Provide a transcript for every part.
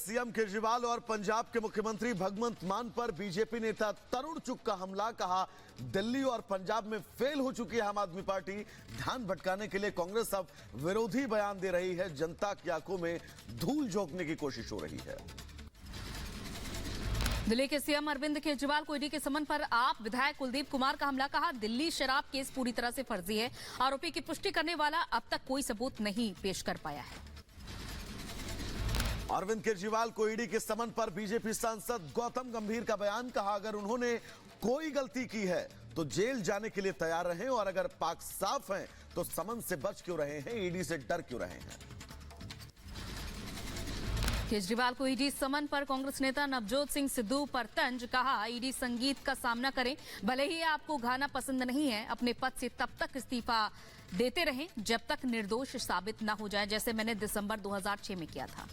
CM Kejriwal और पंजाब के मुख्यमंत्री भगवंत मान पर बीजेपी नेता तरुण चुग का हमला। कहा, दिल्ली और पंजाब में फेल हो चुकी है आम आदमी पार्टी। ध्यान भटकाने के लिए कांग्रेस अब विरोधी बयान दे रही है। जनता की आंखों में धूल झोंकने की कोशिश हो रही है। दिल्ली के सीएम अरविंद केजरीवाल को ईडी के समन पर आप विधायक कुलदीप कुमार का हमला। कहा, दिल्ली शराब केस पूरी तरह से फर्जी है। आरोपी की पुष्टि करने वाला अब तक कोई सबूत नहीं पेश कर पाया है। अरविंद केजरीवाल को ईडी के समन पर बीजेपी सांसद गौतम गंभीर का बयान। कहा, अगर उन्होंने कोई गलती की है तो जेल जाने के लिए तैयार रहें और अगर पाक साफ हैं तो समन से बच क्यों रहे हैं, ईडी से डर क्यों रहे हैं। केजरीवाल को ईडी समन पर कांग्रेस नेता नवजोत सिंह सिद्धू पर तंज। कहा, ईडी संगीत का सामना करें, भले ही आपको गाना पसंद नहीं है, अपने पद से तब तक इस्तीफा देते रहें जब तक निर्दोष साबित न हो जाए, जैसे मैंने दिसंबर 2006 में किया था।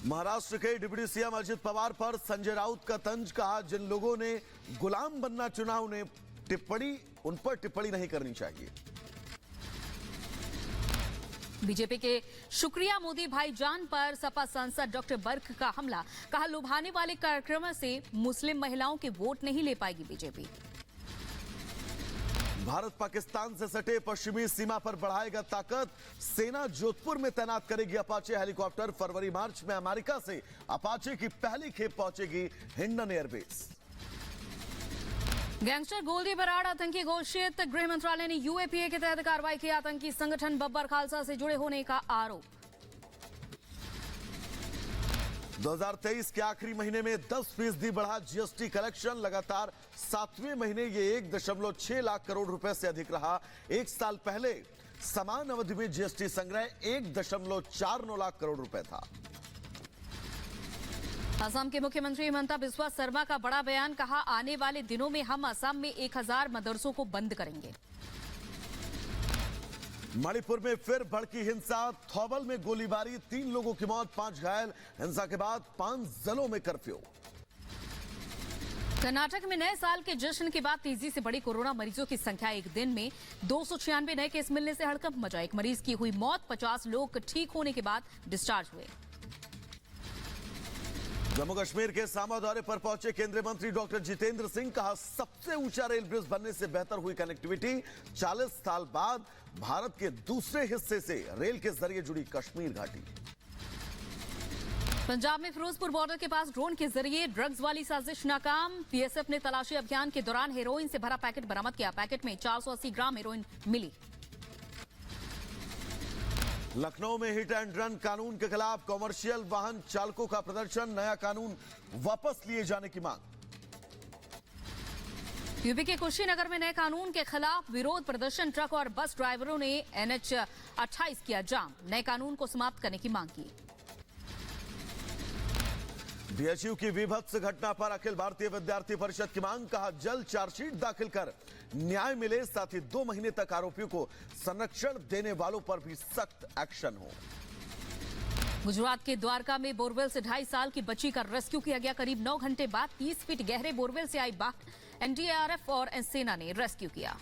महाराष्ट्र के डिप्टी सीएम अजित पवार पर संजय राउत का तंज। कहा, जिन लोगों ने गुलाम बनना चुना उन पर टिप्पणी नहीं करनी चाहिए। बीजेपी के शुक्रिया मोदी भाईजान पर सपा सांसद डॉक्टर बर्क का हमला। कहा, लुभाने वाले कार्यक्रमों से मुस्लिम महिलाओं के वोट नहीं ले पाएगी बीजेपी। भारत पाकिस्तान से सटे पश्चिमी सीमा पर बढ़ाएगा ताकत। सेना जोधपुर में तैनात करेगी अपाचे हेलीकॉप्टर। फरवरी मार्च में अमेरिका से अपाचे की पहली खेप पहुंचेगी हिंडन एयरबेस। गैंगस्टर गोल्डी बराड़ आतंकी घोषित। गृह मंत्रालय ने यूएपीए के तहत कार्रवाई की। आतंकी संगठन बब्बर खालसा से जुड़े होने का आरोप। 2023 के आखिरी महीने में 10% बढ़ा जीएसटी कलेक्शन। लगातार 7वें महीने ये 1.6 लाख करोड़ रुपए से अधिक रहा। एक साल पहले समान अवधि में जीएसटी संग्रह 1.49 लाख करोड़ रुपए था। असम के मुख्यमंत्री हिमंता बिस्वा शर्मा का बड़ा बयान। कहा, आने वाले दिनों में हम असम में 1000 मदरसों को बंद करेंगे। मणिपुर में फिर भड़की हिंसा। थौबल में गोलीबारी, 3 लोगों की मौत, 5 घायल। हिंसा के बाद 5 जिलों में कर्फ्यू। कर्नाटक में नए साल के जश्न के बाद तेजी से बढ़ी कोरोना मरीजों की संख्या। एक दिन में 296 नए केस मिलने से हड़कंप मचा। एक मरीज की हुई मौत, 50 लोग ठीक होने के बाद डिस्चार्ज हुए। जम्मू कश्मीर के सामा दौरे पर पहुंचे केंद्रीय मंत्री डॉक्टर जितेंद्र सिंह। कहा, सबसे ऊंचा रेल ब्रिज बनने से बेहतर हुई कनेक्टिविटी। 40 साल बाद भारत के दूसरे हिस्से से रेल के जरिए जुड़ी कश्मीर घाटी। पंजाब में फिरोजपुर बॉर्डर के पास ड्रोन के जरिए ड्रग्स वाली साजिश नाकाम। पीएसएफ ने तलाशी अभियान के दौरान हेरोइन से भरा पैकेट बरामद किया। पैकेट में 480 ग्राम हेरोइन मिली। लखनऊ में हिट एंड रन कानून के खिलाफ कॉमर्शियल वाहन चालकों का प्रदर्शन। नया कानून वापस लिए जाने की मांग। यूपी के कुशीनगर में नए कानून के खिलाफ विरोध प्रदर्शन। ट्रक और बस ड्राइवरों ने NH 28 किया जाम। नए कानून को समाप्त करने की मांग की। बीएचयू की विभत्स घटना पर अखिल भारतीय विद्यार्थी परिषद की मांग। कहा, जल्द चार्जशीट दाखिल कर न्याय मिले, साथ ही 2 महीने तक आरोपियों को संरक्षण देने वालों पर भी सख्त एक्शन हो। गुजरात के द्वारका में बोरवेल से 2.5 साल की बच्ची का रेस्क्यू किया गया। करीब 9 घंटे बाद 30 फीट गहरे बोरवेल से आई बाघ एनडीआरएफ और सेना ने रेस्क्यू किया।